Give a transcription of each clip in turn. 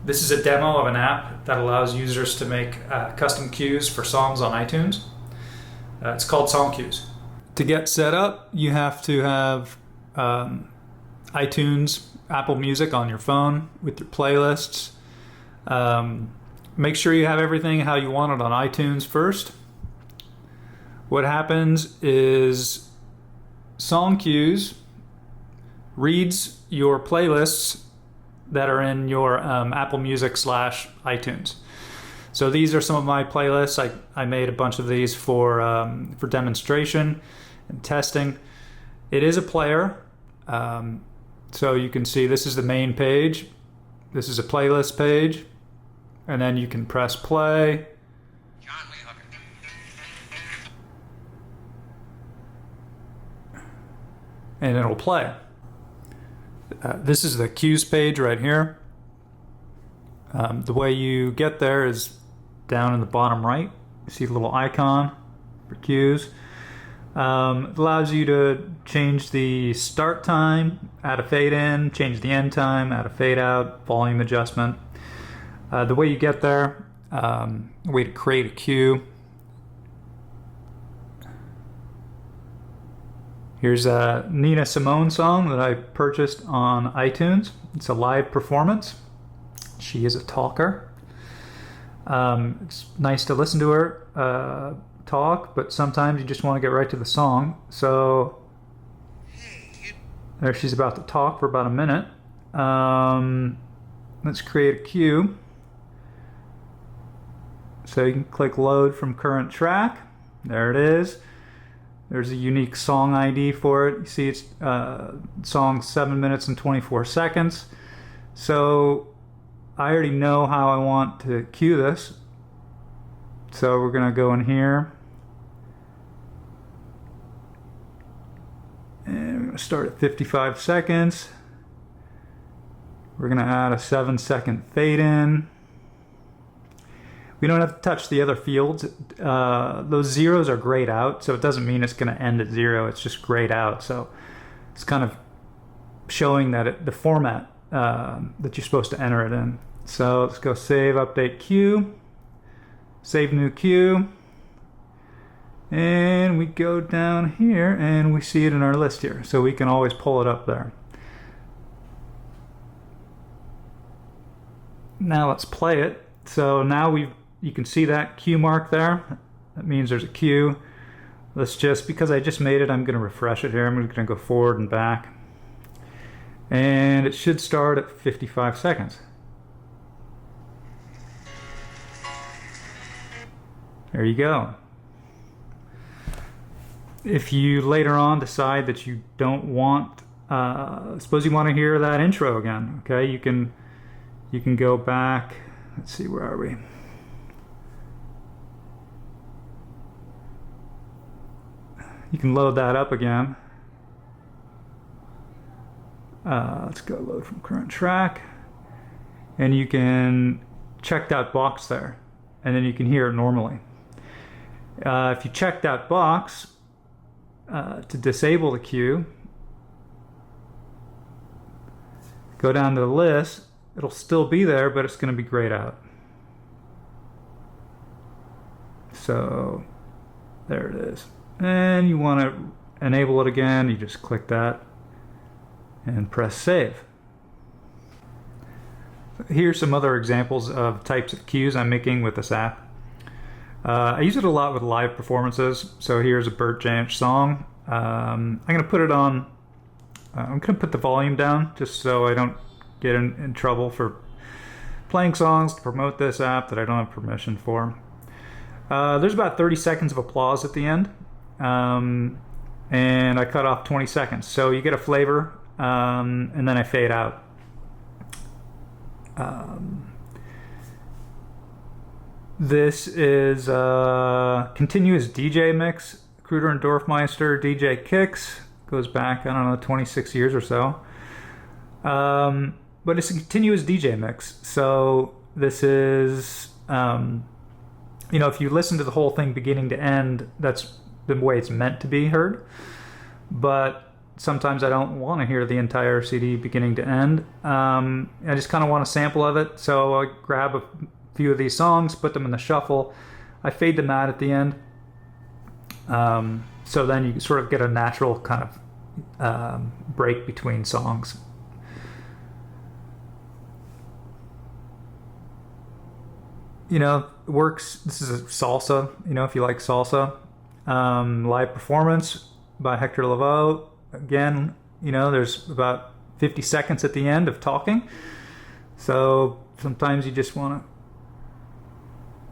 This is a demo of an app that allows users to make custom cues for songs on iTunes. It's called SongCues. To get set up, you have to have iTunes, Apple Music on your phone with your playlists. Make sure you have everything how you want it on iTunes first. What happens is SongCues reads your playlists that are in your Apple Music / iTunes. So these are some of my playlists. I made a bunch of these for demonstration and testing. It is a player. So you can see this is the main page. This is a playlist page. And then you can press play. And it'll play. This is the cues page right here. The way you get there is down in the bottom right. You see the little icon for cues. It allows you to change the start time, add a fade in, change the end time, add a fade out, volume adjustment. The way you get there, way to create a cue. Here's a Nina Simone song that I purchased on iTunes. It's a live performance. She is a talker. It's nice to listen to her talk, but sometimes you just want to get right to the song. So there she's about to talk for about a minute. Let's create a cue. So you can click load from current track. There it is. There's a unique song ID for it. You see it's song 7 minutes and 24 seconds. So I already know how I want to cue this. So we're going to go in here. And we're going to start at 55 seconds. We're going to add a 7-second fade in. We don't have to touch the other fields. Those zeros are grayed out, so it doesn't mean it's going to end at 0. It's just grayed out. So it's kind of showing that the format that you're supposed to enter it in. So let's go save, update cue, save new cue, and we go down here and we see it in our list here. So we can always pull it up there. Now let's play it. So now you can see that cue mark there. That means there's a cue. Let's just, because I just made it, I'm going to refresh it here. I'm going to go forward and back. And it should start at 55 seconds. There you go. If you later on decide that you don't want, suppose you want to hear that intro again, okay, you can go back. Let's see, where are we? You can load that up again. Let's go load from current track. And you can check that box there. And then you can hear it normally. If you check that box to disable the cue, go down to the list. It'll still be there, but it's going to be grayed out. So there it is. And you want to enable it again, you just click that and press save. Here's some other examples of types of cues I'm making with this app. I use it a lot with live performances. So here's a Bert Jansch song. I'm going to put it on, I'm going to put the volume down just so I don't get in trouble for playing songs to promote this app that I don't have permission for. There's about 30 seconds of applause at the end. And I cut off 20 seconds. So you get a flavor, and then I fade out. This is a continuous DJ mix. Kruder and Dorfmeister DJ Kicks. Goes back, I don't know, 26 years or so. But it's a continuous DJ mix. So this is, if you listen to the whole thing beginning to end, that's the way it's meant to be heard. But sometimes I don't want to hear the entire CD beginning to end. I just kind of want a sample of it. So I grab a few of these songs, put them in the shuffle. I fade them out at the end. So then you sort of get a natural kind of break between songs. You know, it works. This is a salsa, you know, if you like salsa. Live performance by Hector Lavoe. Again, you know, there's about 50 seconds at the end of talking. So sometimes you just want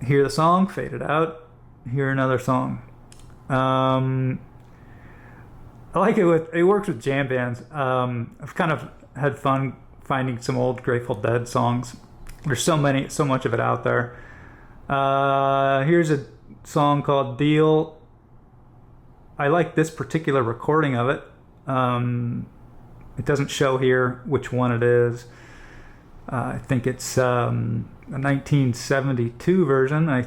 to hear the song, fade it out, hear another song. I like it works with jam bands. I've kind of had fun finding some old Grateful Dead songs. There's so much of it out there. Here's a song called Deal. I like this particular recording of it. It doesn't show here which one it is. I think it's a 1972 version. I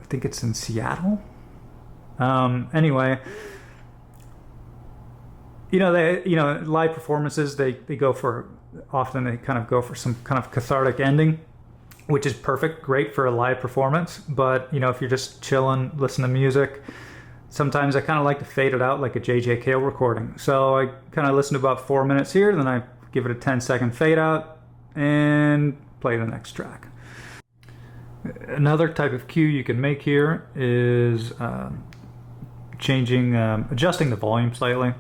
think it's in Seattle. Anyway, live performances, they kind of go for some kind of cathartic ending, which is perfect, great for a live performance. But, if you're just chilling, listen to music, sometimes I kind of like to fade it out like a J.J. Cale recording. So I kind of listen to about 4 minutes here, then I give it a 10-second fade out and play the next track. Another type of cue you can make here is adjusting the volume slightly.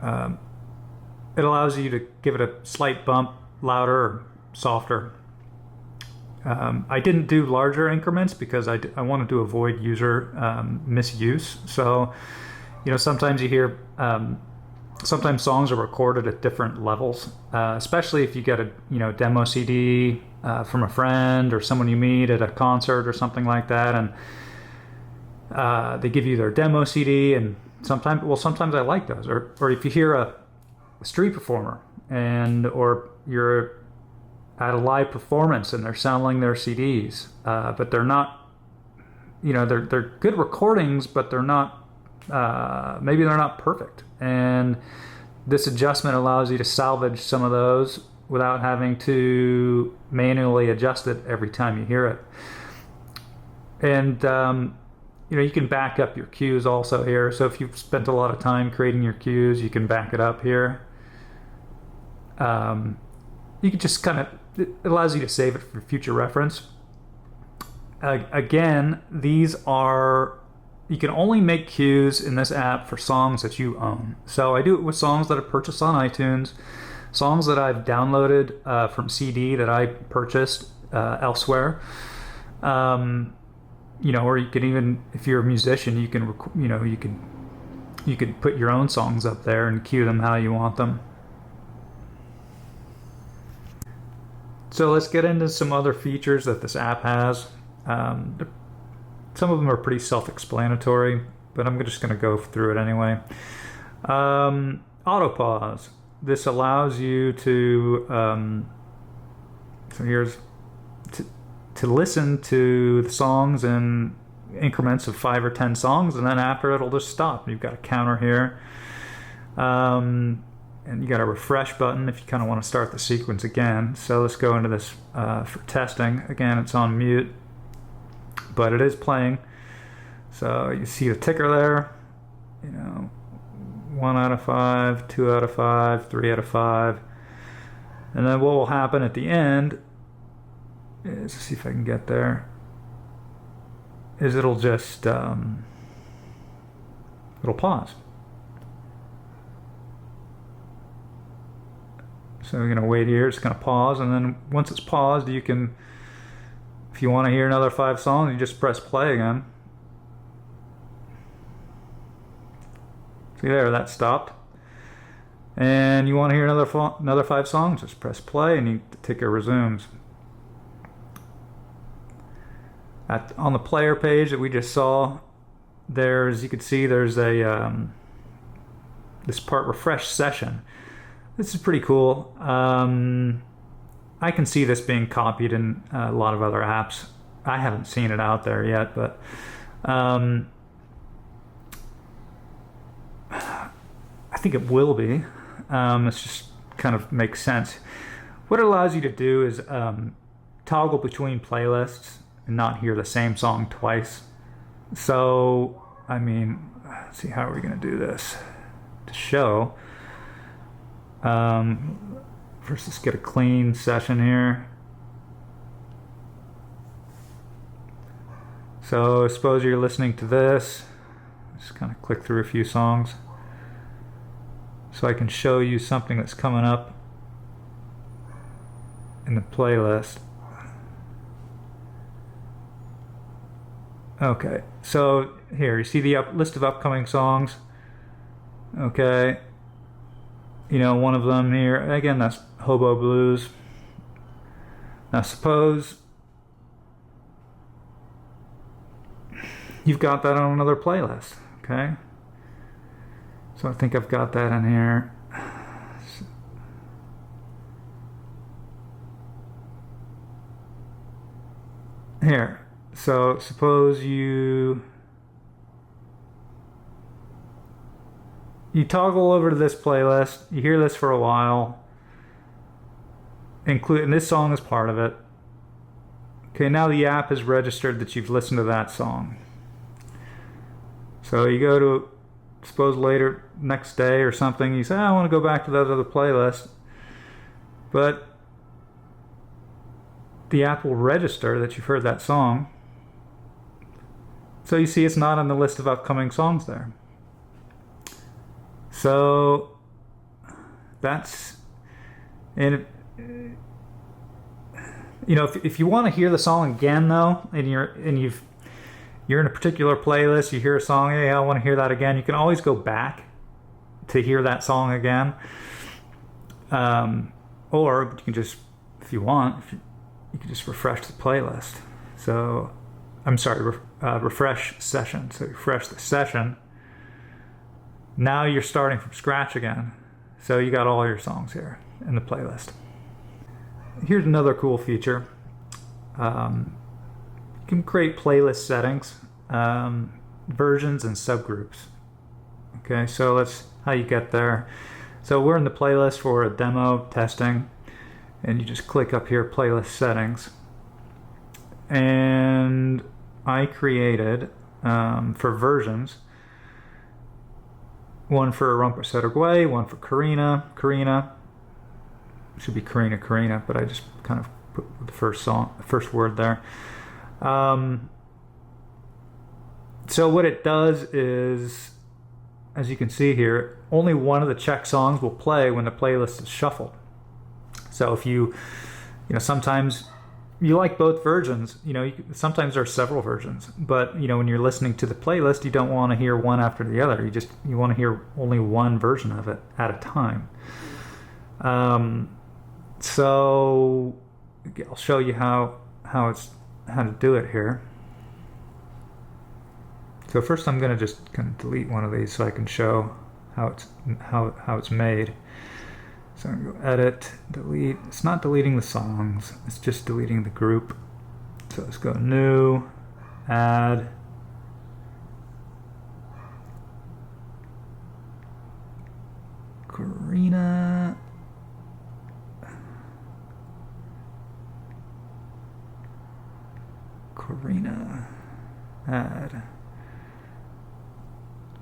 It allows you to give it a slight bump, louder or softer. I didn't do larger increments because I wanted to avoid user misuse. So, sometimes you hear, sometimes songs are recorded at different levels, especially if you get a demo CD from a friend or someone you meet at a concert or something like that, and they give you their demo CD, and sometimes I like those. Or if you hear a street performer or you're at a live performance and they're selling their CDs, but they're not, they're good recordings, but they're not, maybe they're not perfect. And this adjustment allows you to salvage some of those without having to manually adjust it every time you hear it. And, you can back up your cues also here. So if you've spent a lot of time creating your cues, you can back it up here. You can just it allows you to save it for future reference. Again, you can only make cues in this app for songs that you own. So I do it with songs that I purchased on iTunes, songs that I've downloaded from CD that I purchased elsewhere. Or you can even, if you're a musician, you can put your own songs up there and cue them how you want them. So let's get into some other features that this app has. Some of them are pretty self-explanatory, but I'm just going to go through it anyway. Auto pause. This allows you to to listen to the songs in increments of 5 or 10 songs, and then after it'll just stop. You've got a counter here. And you got a refresh button if you kind of want to start the sequence again. So let's go into this for testing. Again, it's on mute, but it is playing. So you see the ticker there, 1 out of 5, 2 out of 5, 3 out of 5. And then what will happen at the end is, let's see if I can get there, is it'll just, it'll pause. So we're going to wait here, it's going to pause, and then once it's paused, you can, if you want to hear another 5 songs, you just press play again. See there, that stopped. And you want to hear another 5 songs, just press play and the ticker resumes. On the player page that we just saw, you can see there's a this part, refresh session. This is pretty cool. I can see this being copied in a lot of other apps. I haven't seen it out there yet, but I think it will be. It's just kind of makes sense. What it allows you to do is toggle between playlists and not hear the same song twice. So, I mean, let's see, how are we going to do this to show? First, let's get a clean session here. So, suppose you're listening to this. Just kind of click through a few songs so I can show you something that's coming up in the playlist. Okay, so here you see the list of upcoming songs. Okay, you know, one of them here, again, that's Hobo Blues. Now suppose you've got that on another playlist. Okay, so I think I've got that in here. Here, so suppose you toggle over to this playlist, you hear this for a while, and this song is part of it. Okay, now the app has registered that you've listened to that song. So you go to, suppose later, next day or something, you say, I want to go back to that other playlist. But the app will register that you've heard that song. So you see it's not on the list of upcoming songs there. So that's, and you know, if you want to hear the song again though, and you're in a particular playlist, you hear a song, hey, I want to hear that again, you can always go back to hear that song again. Or you can just, if you want, you can just refresh the playlist. So, I'm sorry, refresh session. So refresh the session. Now you're starting from scratch again. So you got all your songs here in the playlist. Here's another cool feature. You can create playlist settings, versions and subgroups. Okay, so that's how you get there. So we're in the playlist for a demo testing, and you just click up here, playlist settings. And I created, for versions, one for Rumpus Uruguay, one for Karina. Should be Karina, but I just kind of put the first word there. So what it does is, as you can see here, only one of the checked songs will play when the playlist is shuffled. So if you know, sometimes you like both versions, you know, sometimes there are several versions, but you know, when you're listening to the playlist, you don't want to hear one after the other. You want to hear only one version of it at a time. So I'll show you how to do it here. So first I'm going to just kind of delete one of these so I can show how it's made. So I'm going to go edit, delete. It's not deleting the songs, it's just deleting the group. So let's go new, add. Karina. Add.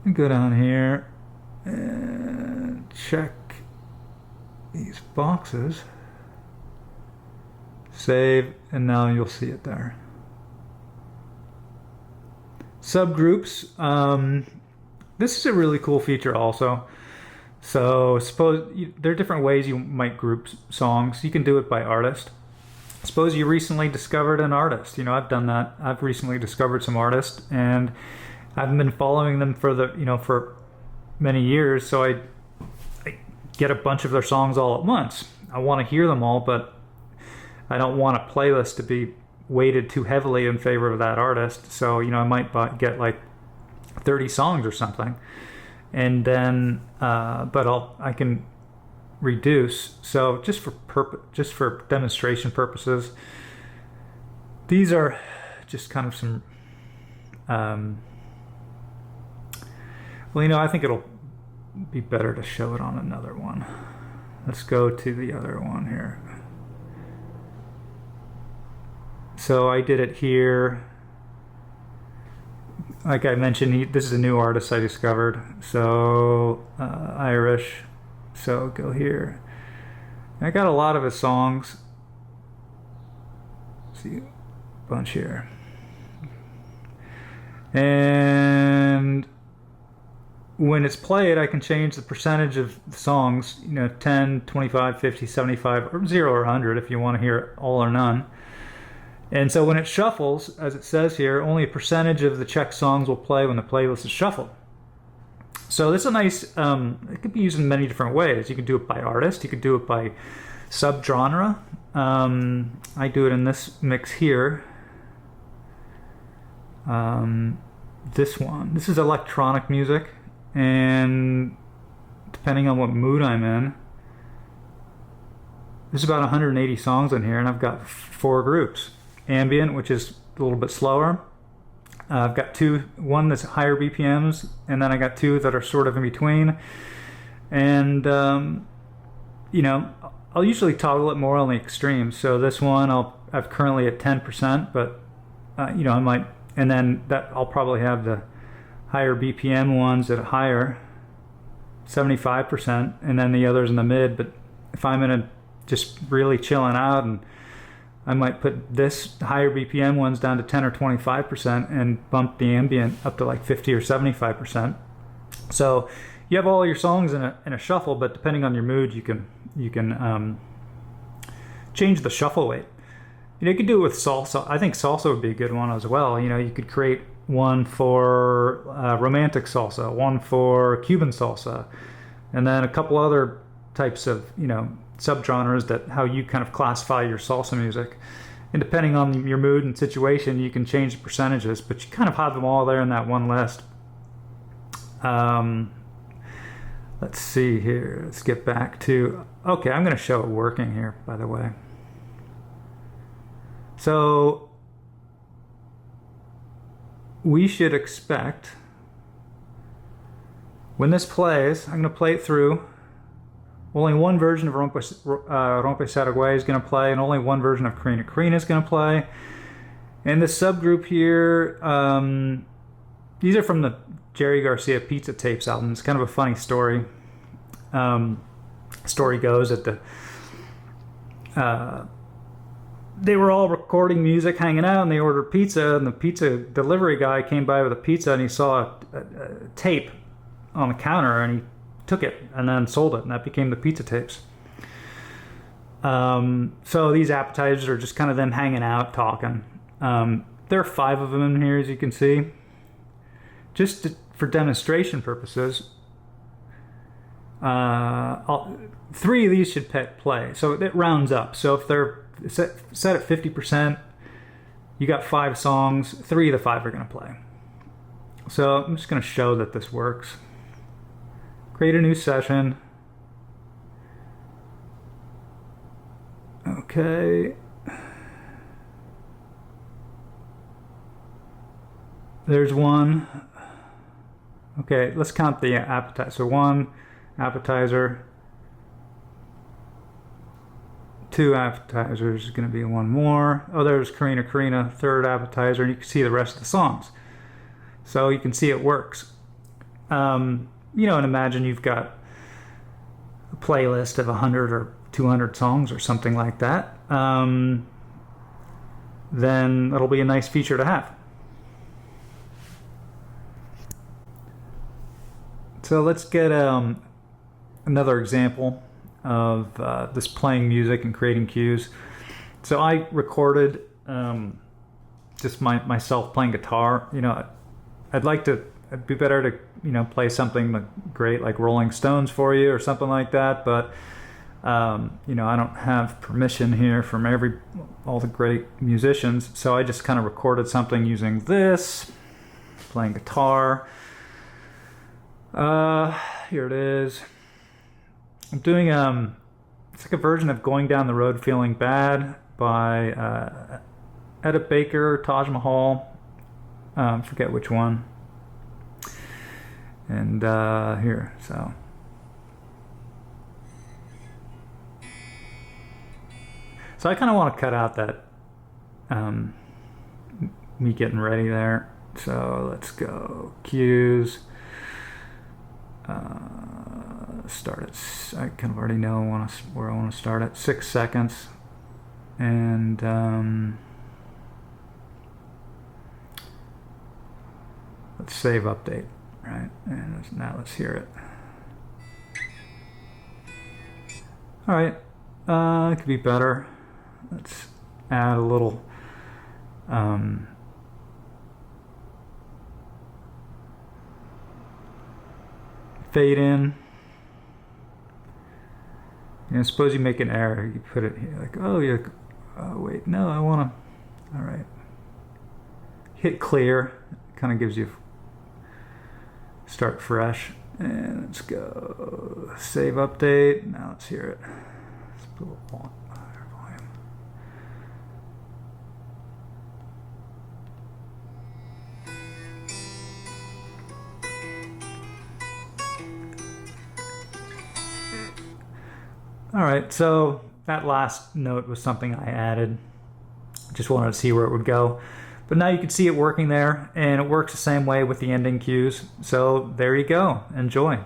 And go down here and check these boxes, save, and now you'll see it there. Subgroups. This is a really cool feature also. So there are different ways you might group songs. You can do it by artist. Suppose you recently discovered an artist. You know, I've done that. I've recently discovered some artists, and I've been following them for many years. So I get a bunch of their songs all at once. I want to hear them all, but I don't want a playlist to be weighted too heavily in favor of that artist. So, you know, I might get like 30 songs or something, and then I can reduce. So just for demonstration purposes, these are just kind of some well, you know, I think it'll be better to show it on another one. Let's go to the other one here. So I did it here. Like I mentioned, this is a new artist I discovered. So Irish. So go here. I got a lot of his songs. See, a bunch here. And when it's played, I can change the percentage of the songs, 10, 25, 50, 75, or 0 or 100 if you want to hear all or none. And so when it shuffles, as it says here, only a percentage of the checked songs will play when the playlist is shuffled. So this is a nice, it could be used in many different ways. You could do it by artist, you could do it by subgenre. I do it in this mix here. This one. This is electronic music. And depending on what mood I'm in, there's about 180 songs in here, and I've got 4 groups. Ambient, which is a little bit slower. I've got one that's higher BPMs, and then I got 2 that are sort of in between. And I'll usually toggle it more on the extremes. So this one I've currently at 10%, but I might, and then that I'll probably have the higher BPM ones at higher, 75%, and then the others in the mid. But if I'm in a just really chilling out, and I might put this higher BPM ones down to 10 or 25% and bump the ambient up to like 50 or 75%. So you have all your songs in a shuffle, but depending on your mood, you can change the shuffle weight. You could do it with salsa. I think salsa would be a good one as well. You could create one for romantic salsa, one for Cuban salsa, and then a couple other types of subgenres that how you kind of classify your salsa music. And depending on your mood and situation, you can change the percentages, but you kind of have them all there in that one list. Let's see here. Let's get back to, okay, I'm going to show it working here, by the way. So we should expect, when this plays, I'm going to play it through. Only one version of Rompe Saragüey is going to play, and only one version of Carina Carina is going to play. And this subgroup here, these are from the Jerry Garcia Pizza Tapes album. It's kind of a funny story. Story goes that they were all recording music, hanging out, and they ordered pizza, and the pizza delivery guy came by with a pizza, and he saw a tape on the counter, and he took it and then sold it, and that became the Pizza Tapes. So these appetizers are just kind of them hanging out, talking. There are 5 of them in here, as you can see. For demonstration purposes, 3 of these should play. So it rounds up. So if they're set at 50%, you got 5 songs, 3 of the 5 are going to play. So I'm just going to show that this works. Create a new session. Okay. There's one. Okay, let's count the appetizer. So 1 appetizer. 2 appetizers is going to be 1 more. Oh, there's Carina Carina, 3rd appetizer, and you can see the rest of the songs. So you can see it works. And imagine you've got a playlist of 100 or 200 songs or something like that. Then that'll be a nice feature to have. So let's get another example of this playing music and creating cues. So I recorded just myself playing guitar. It'd be better to play something great like Rolling Stones for you or something like that, but I don't have permission here from all the great musicians, so I just kind of recorded something using this, playing guitar. Here it is. I'm doing it's like a version of Going Down the Road Feeling Bad by Edit Baker, Taj Mahal, forget which one. And here, so So I kind of want to cut out that me getting ready there. So let's go cues. Start at, I kind of already know where I want to start at, 6 seconds. And let's save update, right? And now let's hear it. All right, it could be better. Let's add a little fade in. You know, suppose you make an error, you put it here, like, oh, you're, oh wait, no, I want to, all right. Hit clear, kind of gives you, start fresh, and let's go, save update, now let's hear it. Let's put a little higher volume. All right, so that last note was something I added. Just wanted to see where it would go. But now you can see it working there, and it works the same way with the ending cues. So there you go. Enjoy.